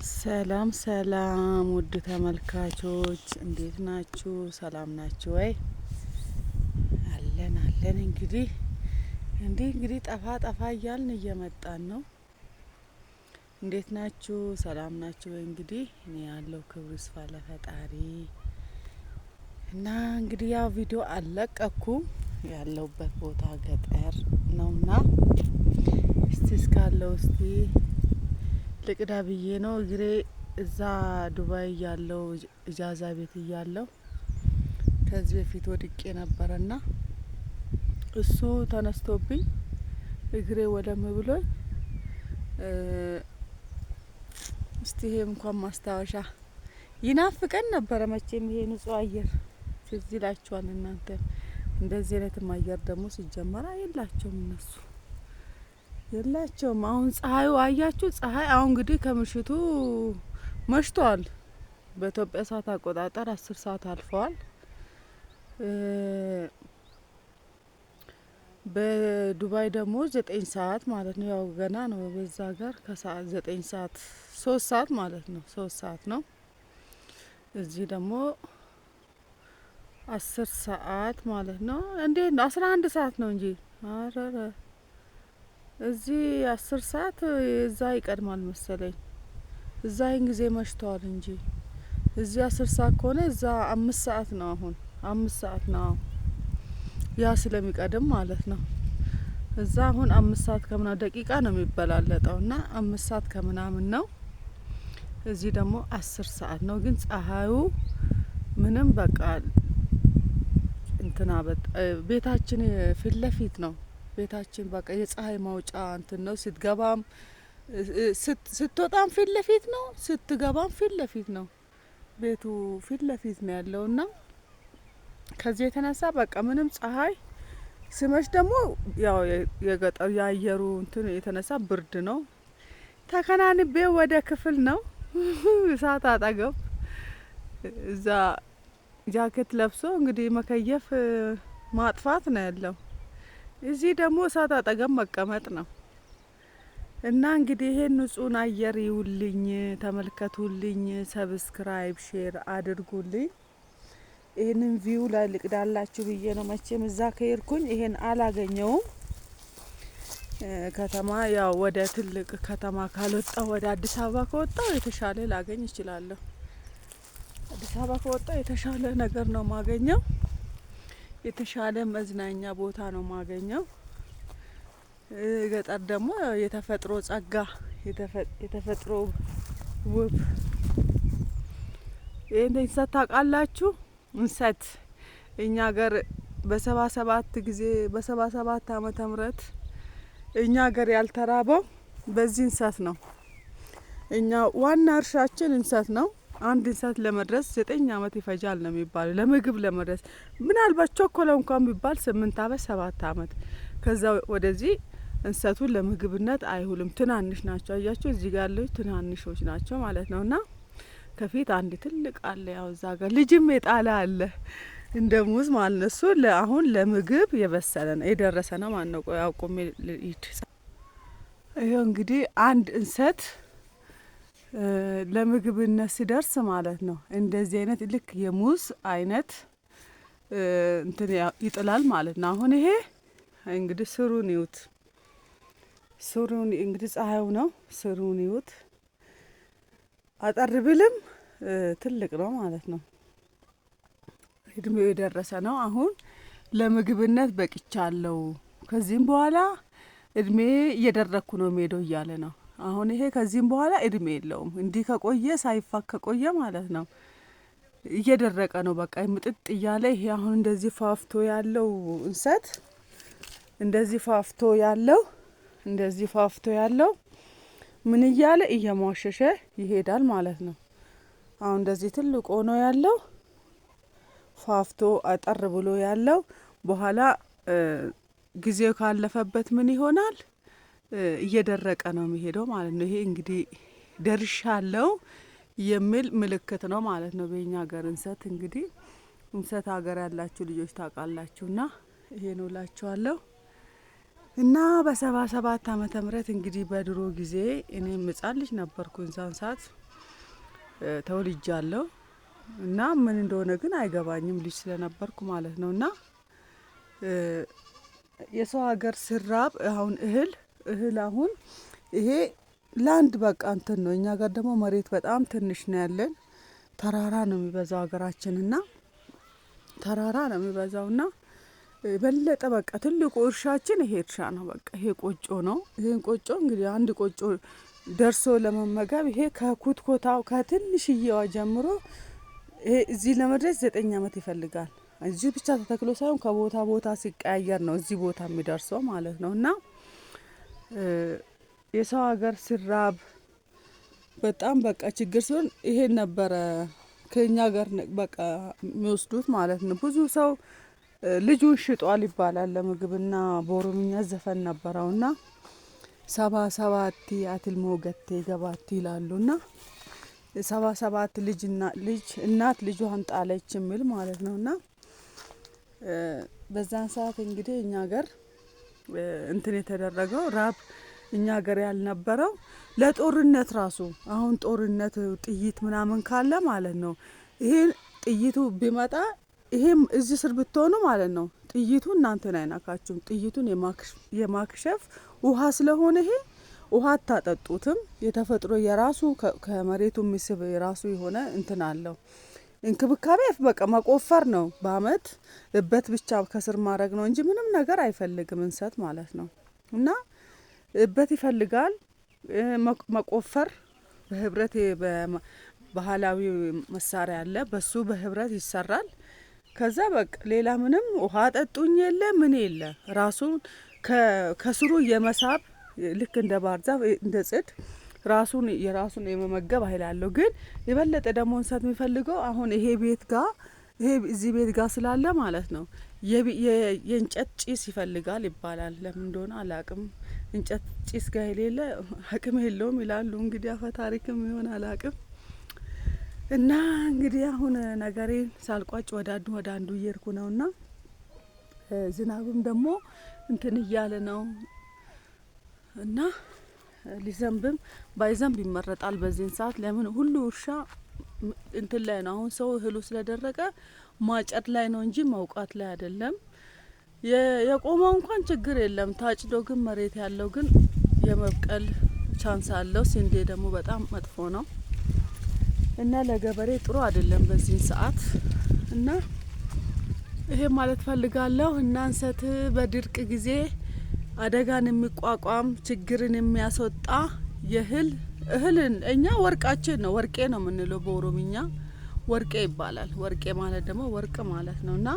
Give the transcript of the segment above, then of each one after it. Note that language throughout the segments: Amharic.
ሰላም ሰላም ውድ ተመልካቾች እንዴት ናችሁ? ሰላም ናችሁ ወይ? አለን እንግዲህ ጠፋ እያልን እየመጣን ነው። እንዴት ናችሁ? ሰላም ናችሁ ወይ? እንግዲህ እኔ ያለው ክብሩ ይስፋ ለፈጣሪ እና እንግዲህ ያው ቪዲዮ አልለቀኩም። ያለውበት ቦታ ገጠር ነውና እስቲ ልቅዳ ብዬ ነው። እግሬ እዛ ዱባይ ያለው እጃዛ ቤት እያለው ከዚህ በፊት ወድቄ ነበርና እሱ ተነስቶብኝ እግሬ ወለም ብሎኝ እስቲ ይሄ እንኳን ማስታወሻ ይናፍቀን ነበር። መቼም ይሄ ንጹህ አየር ትዝ ይላችኋል እናንተ። እንደዚህ አይነትም አየር ደግሞ ሲጀመር የላቸውም እነሱ የላቸውም። አሁን ፀሐዩ አያችሁ፣ ፀሐይ አሁን እንግዲህ ከምሽቱ መሽቷል። በኢትዮጵያ ሰዓት አቆጣጠር 10 ሰዓት አልፈዋል። በዱባይ ደግሞ 9 ሰዓት ማለት ነው። ያው ገና ነው በዛ ሀገር ከሰዓት 9 ሰዓት 3 ሰዓት ማለት ነው። 3 ሰዓት ነው። እዚህ ደግሞ 10 ሰዓት ማለት ነው። እንዴት ነው 11 ሰዓት ነው እንጂ አረረ እዚህ 10 ሰዓት እዛ ይቀድማል መሰለኝ። እዛ ይህን ጊዜ መሽተዋል እንጂ እዚህ 10 ሰዓት ከሆነ እዛ 5 ሰዓት ነው። አሁን 5 ሰዓት ነው ያ ስለሚቀድም ማለት ነው። እዛ አሁን 5 ሰዓት ከምናምን ደቂቃ ነው የሚበላለጠው እና 5 ሰዓት ከምናምን ነው። እዚህ ደግሞ 10 ሰዓት ነው። ግን ፀሐዩ ምንም በቃ እንትና ቤታችን ፊት ለፊት ነው። ቤታችን በቃ የፀሐይ ማውጫ እንትን ነው። ስትገባም ስትወጣም ፊት ለፊት ነው፣ ስትገባም ፊት ለፊት ነው። ቤቱ ፊት ለፊት ነው ያለውና ከዚህ የተነሳ በቃ ምንም ፀሐይ ስመሽ ደግሞ ያው የገጠሩ የአየሩ እንትን የተነሳ ብርድ ነው። ተከናንቤ ወደ ክፍል ነው እሳት አጠገብ እዛ ጃኬት ለብሶ እንግዲህ መከየፍ ማጥፋት ነው ያለው። እዚህ ደግሞ እሳት አጠገብ መቀመጥ ነው። እና እንግዲህ ይሄን ንጹህ አየር ይውልኝ፣ ተመልከቱልኝ፣ ሰብስክራይብ ሼር አድርጉልኝ። ይሄንን ቪው ላይ ልቅዳላችሁ ብዬ ነው። መቼም እዛ ከሄድኩኝ ይሄን አላገኘውም። ከተማ ያው ወደ ትልቅ ከተማ ካልወጣው ወደ አዲስ አበባ ከወጣው የተሻለ ላገኝ እችላለሁ። አዲስ አበባ ከወጣው የተሻለ ነገር ነው ማገኘው። የተሻለ መዝናኛ ቦታ ነው ማገኘው። ገጠር ደግሞ የተፈጥሮ ጸጋ የተፈጥሮ ውብ ይሄን እንሰት ታውቃላችሁ? እንሰት እኛ ሀገር በ77 ዓመተ ምህረት እኛ ሀገር ያልተራበው በዚህ እንሰት ነው። እኛ ዋና እርሻችን እንሰት ነው። አንድ እንሰት ለመድረስ 9 አመት ይፈጃል ነው የሚባለው። ለምግብ ለመድረስ ምናልባት ቾኮለው እንኳን ቢባል 8 አመት 7 አመት። ከዛ ወደዚህ እንሰቱን ለምግብነት አይሁልም። ትናንሽ ናቸው። አያችሁ እዚህ ጋር ያለው ትናንሾች ናቸው ማለት ነውና ከፊት አንድ ትልቅ አለ። ያው እዛ ጋር ልጅም የጣለ አለ እንደ ሙዝ ማለት ነው። እሱ አሁን ለምግብ የበሰለ ነው የደረሰ ነው ማለት ነው። ያው ቆሜ ልሂድ። ይሄው እንግዲህ አንድ እንሰት ለምግብነት ሲደርስ ማለት ነው እንደዚህ አይነት ልክ የሙዝ አይነት እንትን ይጥላል ማለት ነው። አሁን ይሄ እንግዲህ ስሩን ይዩት። ስሩን እንግዲህ ፀሐዩ ነው። ስሩን ይዩት። አጠር ብልም ትልቅ ነው ማለት ነው። እድሜው የደረሰ ነው። አሁን ለምግብነት በቅቻለሁ። ከዚህም በኋላ እድሜ እየደረኩ ነው ሜዶ እያለ ነው። አሁን ይሄ ከዚህም በኋላ እድሜ የለውም። እንዲህ ከቆየ ሳይፋክ ከቆየ ማለት ነው እየደረቀ ነው። በቃ ምጥጥ እያለ ይሄ አሁን እንደዚህ ፋፍቶ ያለው እንሰት እንደዚህ ፋፍቶ ያለው ምን እያለ እየሟሸሸ ይሄዳል ማለት ነው። አሁን እንደዚህ ትልቅ ሆኖ ያለው ፋፍቶ አጠር ብሎ ያለው በኋላ ጊዜው ካለፈበት ምን ይሆናል? እየደረቀ ነው የሚሄደው ማለት ነው። ይሄ እንግዲህ ደርሻለሁ የሚል ምልክት ነው ማለት ነው። በእኛ ሀገር እንሰት እንግዲህ እንሰት ሀገር ያላችሁ ልጆች ታውቃላችሁና ይሄ ነው እላችኋለሁ። እና በ77 ዓመተ ምህረት እንግዲህ በድሮ ጊዜ እኔም ሕፃን ልጅ ነበርኩ። እዛን ሰዓት ተወልጃለሁ እና ምን እንደሆነ ግን አይገባኝም ልጅ ስለነበርኩ ማለት ነው። እና የሰው ሀገር ስራብ አሁን እህል አሁን ይሄ ላንድ በቃ እንትን ነው። እኛ ጋር ደግሞ መሬት በጣም ትንሽ ነው ያለን። ተራራ ነው የሚበዛው ሀገራችንና ተራራ ነው የሚበዛውና በለጠ በቃ ትልቁ እርሻችን ይሄ እርሻ ነው። በቃ ይሄ ቆጮ ነው። ይሄን ቆጮ እንግዲህ አንድ ቆጮ ደርሶ ለመመገብ ይሄ ከኩትኮታው ከትንሽዬዋ ጀምሮ ይሄ እዚህ ለመድረስ 9 አመት ይፈልጋል። እዚህ ብቻ ተተክሎ ሳይሆን ከቦታ ቦታ ሲቀያየር ነው እዚህ ቦታ የሚደርሰው ማለት ነው። እና የሰው ሀገር ሲራብ በጣም በቃ ችግር ሲሆን ይሄን ነበረ ከኛ ጋር በቃ የሚወስዱት ማለት ነው። ብዙ ሰው ልጁን ሽጧል ይባላል ለምግብና በኦሮምኛ ዘፈን ነበረውና ሰባ ሰባቲ አትልሞ ገቴ ገባቲ ይላሉና 77 ልጅ እናት ልጇን ጣለች የሚል ማለት ነውና በዛን ሰዓት እንግዲህ እኛ ሀገር እንትን የተደረገው ራብ እኛ ሀገር ያልነበረው ለጦርነት ራሱ አሁን ጦርነት ጥይት ምናምን ካለ ማለት ነው። ይሄ ጥይቱ ቢመጣ ይሄም እዚህ ስር ብትሆኑ ማለት ነው ጥይቱ እናንተን አይናካችሁም። ጥይቱን የማክሸፍ ውሃ ስለሆነ ይሄ ውሃ አታጠጡትም። የተፈጥሮ የራሱ ከመሬቱ የሚስብ የራሱ የሆነ እንትን አለው። እንክብካቤ በቃ መቆፈር ነው። በአመት እበት ብቻ ከስር ማድረግ ነው እንጂ ምንም ነገር አይፈልግም እንሰት ማለት ነው። እና እበት ይፈልጋል መቆፈር በህብረት ባህላዊ መሳሪያ አለ። በሱ በህብረት ይሰራል። ከዛ በቃ ሌላ ምንም ውሃ ጠጡኝ የለ ምን የለ ራሱን ከስሩ የመሳብ ልክ እንደ ባህር ዛፍ እንደ ጽድ ራሱን የራሱን የመመገብ ኃይል አለው። ግን የበለጠ ደግሞ እንሰት የሚፈልገው አሁን ይሄ ቤት ጋር ይሄ እዚህ ቤት ጋር ስላለ ማለት ነው የእንጨት ጭስ ይፈልጋል ይባላል። ለምን እንደሆነ አላቅም። እንጨት ጭስ ጋር የሌለ አቅም የለውም ይላሉ። እንግዲህ አፈ ታሪክም ይሆን አላቅም። እና እንግዲህ አሁን ነገሬን ሳልቋጭ ወደ አንዱ እየርኩ ነውና ዝናብም ደግሞ እንትን እያለ ነው እና ሊዘንብም ባይዘንብ ይመረጣል በዚህን ሰዓት። ለምን ሁሉ እርሻ እንትን ላይ ነው። አሁን ሰው እህሉ ስለደረቀ ማጨድ ላይ ነው እንጂ መውቃት ላይ አይደለም። የቆመው እንኳን ችግር የለም። ታጭዶ ግን መሬት ያለው ግን የመብቀል ቻንስ አለው። ስንዴ ደግሞ በጣም መጥፎ ነው እና ለገበሬ ጥሩ አይደለም በዚህን ሰዓት። እና ይሄ ማለት ፈልጋለሁ እና እንሰት በድርቅ ጊዜ አደጋን የሚቋቋም ችግርን የሚያስወጣ እህልን እኛ ወርቃችን ነው። ወርቄ ነው የምንለው በኦሮምኛ ወርቄ ይባላል። ወርቄ ማለት ደግሞ ወርቅ ማለት ነው። እና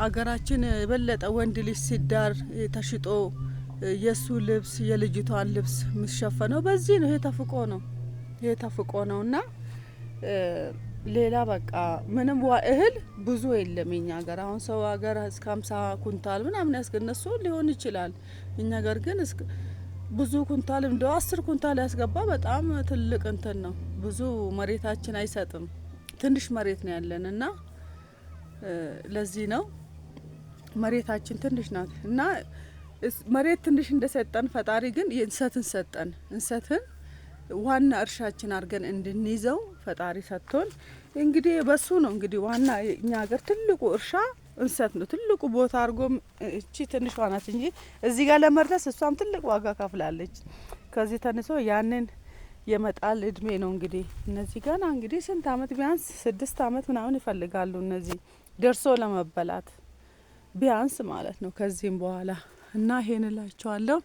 አገራችን የበለጠ ወንድ ልጅ ሲዳር ተሽጦ የሱ ልብስ የልጅቷን ልብስ የሚሸፈነው በዚህ ነው። ይሄ ተፍቆ ነው እና ሌላ በቃ ምንም እህል ብዙ የለም የኛ ሀገር። አሁን ሰው ሀገር እስከ 50 ኩንታል ምናምን ያስገነሱ ሊሆን ይችላል። እኛ ሀገር ግን ብዙ ኩንታል እንደው 10 ኩንታል ያስገባ በጣም ትልቅ እንትን ነው። ብዙ መሬታችን አይሰጥም። ትንሽ መሬት ነው ያለን እና ለዚህ ነው መሬታችን ትንሽ ናት። እና መሬት ትንሽ እንደሰጠን ፈጣሪ ግን እንሰትን ሰጠን። እንሰትን ዋና እርሻችን አድርገን እንድንይዘው ፈጣሪ ሰጥቶን እንግዲህ በሱ ነው እንግዲህ ዋና እኛ ሀገር ትልቁ እርሻ እንሰት ነው። ትልቁ ቦታ አድርጎ እቺ ትንሿ ናት እንጂ እዚህ ጋር ለመድረስ እሷም ትልቅ ዋጋ ከፍላለች። ከዚህ ተነሶ ያንን የመጣል እድሜ ነው እንግዲህ እነዚህ ገና እንግዲህ ስንት አመት ቢያንስ 6 አመት ምናምን ይፈልጋሉ እነዚህ ደርሶ ለመበላት ቢያንስ ማለት ነው። ከዚህም በኋላ እና ይሄን እላቸዋለሁ።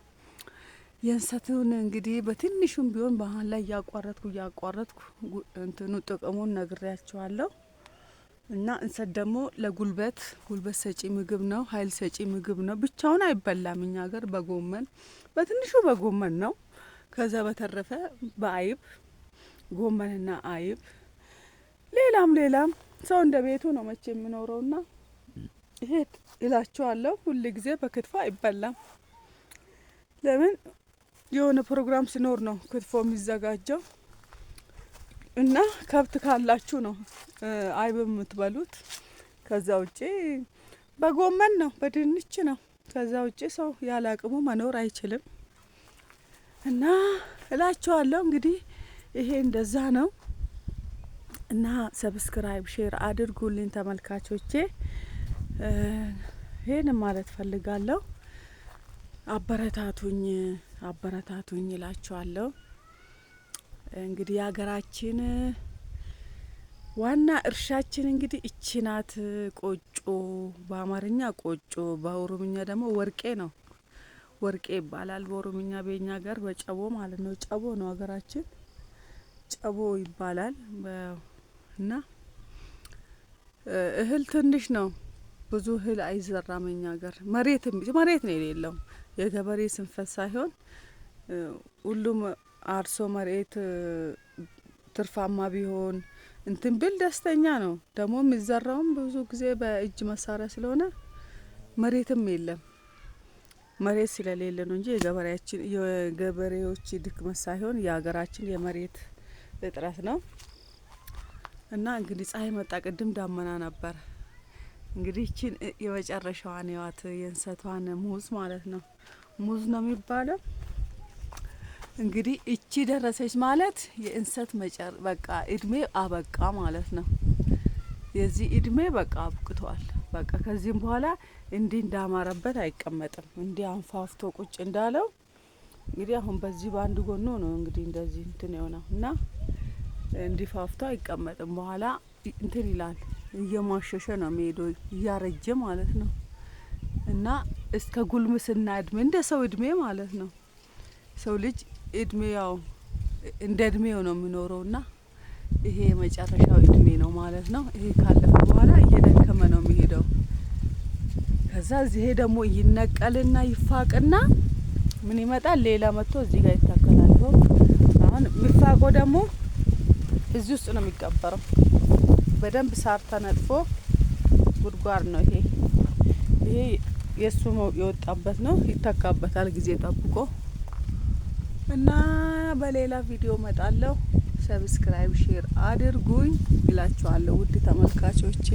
የእንሰቱን እንግዲህ በትንሹም ቢሆን ባህል ላይ እያቋረጥኩ እንትኑ ጥቅሙን ነግሬያቸዋለሁ። እና እንሰት ደግሞ ለጉልበት ሰጪ ምግብ ነው። ኃይል ሰጪ ምግብ ነው። ብቻውን አይበላም። እኛ ሀገር በትንሹ በጎመን ነው። ከዛ በተረፈ በአይብ ጎመንና አይብ ሌላም ሰው እንደ ቤቱ ነው መቼ የሚኖረውና ይሄ እላቸዋለሁ። ሁሉ ጊዜ በክትፎ አይበላም። ለምን የሆነ ፕሮግራም ሲኖር ነው ክትፎ የሚዘጋጀው። እና ከብት ካላችሁ ነው አይብ የምትበሉት። ከዛ ውጪ በጎመን ነው በድንች ነው። ከዛ ውጪ ሰው ያለ አቅሙ መኖር አይችልም። እና እላቸዋለሁ እንግዲህ ይሄ እንደዛ ነው። እና ሰብስክራይብ ሼር አድርጉልኝ ተመልካቾቼ። ይሄን ማለት ፈልጋለሁ። አበረታቱኝ አበረታቱኝ እላችኋለሁ። እንግዲህ የሀገራችን ዋና እርሻችን እንግዲህ እቺ ናት። ቆጮ በአማርኛ ቆጮ፣ በኦሮምኛ ደግሞ ወርቄ ነው። ወርቄ ይባላል በኦሮምኛ፣ በእኛ ጋር በጨቦ ማለት ነው። ጨቦ ነው ሀገራችን፣ ጨቦ ይባላል። እና እህል ትንሽ ነው፣ ብዙ እህል አይዘራም። እኛ ሀገር መሬት ነው የሌለው። የገበሬ ስንፈት ሳይሆን ሁሉም አርሶ መሬት ትርፋማ ቢሆን እንትን ብል ደስተኛ ነው። ደግሞ የሚዘራውም ብዙ ጊዜ በእጅ መሳሪያ ስለሆነ መሬትም የለም። መሬት ስለሌለ ነው እንጂ የገበሬዎች ድክመት ሳይሆን የሀገራችን የመሬት እጥረት ነው። እና እንግዲህ ፀሐይ መጣ፣ ቅድም ዳመና ነበር። እንግዲህ እቺን የመጨረሻዋን ህይወት የእንሰቷን ሙዝ ማለት ነው። ሙዝ ነው የሚባለው። እንግዲህ እቺ ደረሰች ማለት የእንሰት በቃ እድሜ አበቃ ማለት ነው። የዚህ እድሜ በቃ አብቅቷል። በቃ ከዚህም በኋላ እንዲህ እንዳማረበት አይቀመጥም። እንዲህ አንፋፍቶ ቁጭ እንዳለው እንግዲህ አሁን በዚህ በአንድ ጎኑ ነው እንግዲህ እንደዚህ እንትን የሆነው እና እንዲፋፍቶ አይቀመጥም። በኋላ እንትን ይላል፣ እየሟሸሸ ነው የሚሄደው፣ እያረጀ ማለት ነው። እና እስከ ጉልምስና እድሜ እንደ ሰው እድሜ ማለት ነው። ሰው ልጅ እድሜ ያው እንደ እድሜው ነው የሚኖረው እና ይሄ የመጨረሻው እድሜ ነው ማለት ነው። ይሄ ካለፈ በኋላ እየደከመ ነው የሚሄደው። ከዛ እዚህ ደግሞ ይነቀልና ይፋቅና ምን ይመጣል? ሌላ መጥቶ እዚህ ጋር ይታከላል። አሁን የሚፋቀው ደግሞ እዚህ ውስጥ ነው የሚቀበረው። በደንብ ሳር ተነጥፎ ጉድጓድ ነው ይሄ የሱ የወጣበት ነው። ይተካበታል ጊዜ ጠብቆ እና በሌላ ቪዲዮ መጣለሁ። ሰብስክራይብ ሼር አድርጉኝ እላችኋለሁ ውድ ተመልካቾቼ።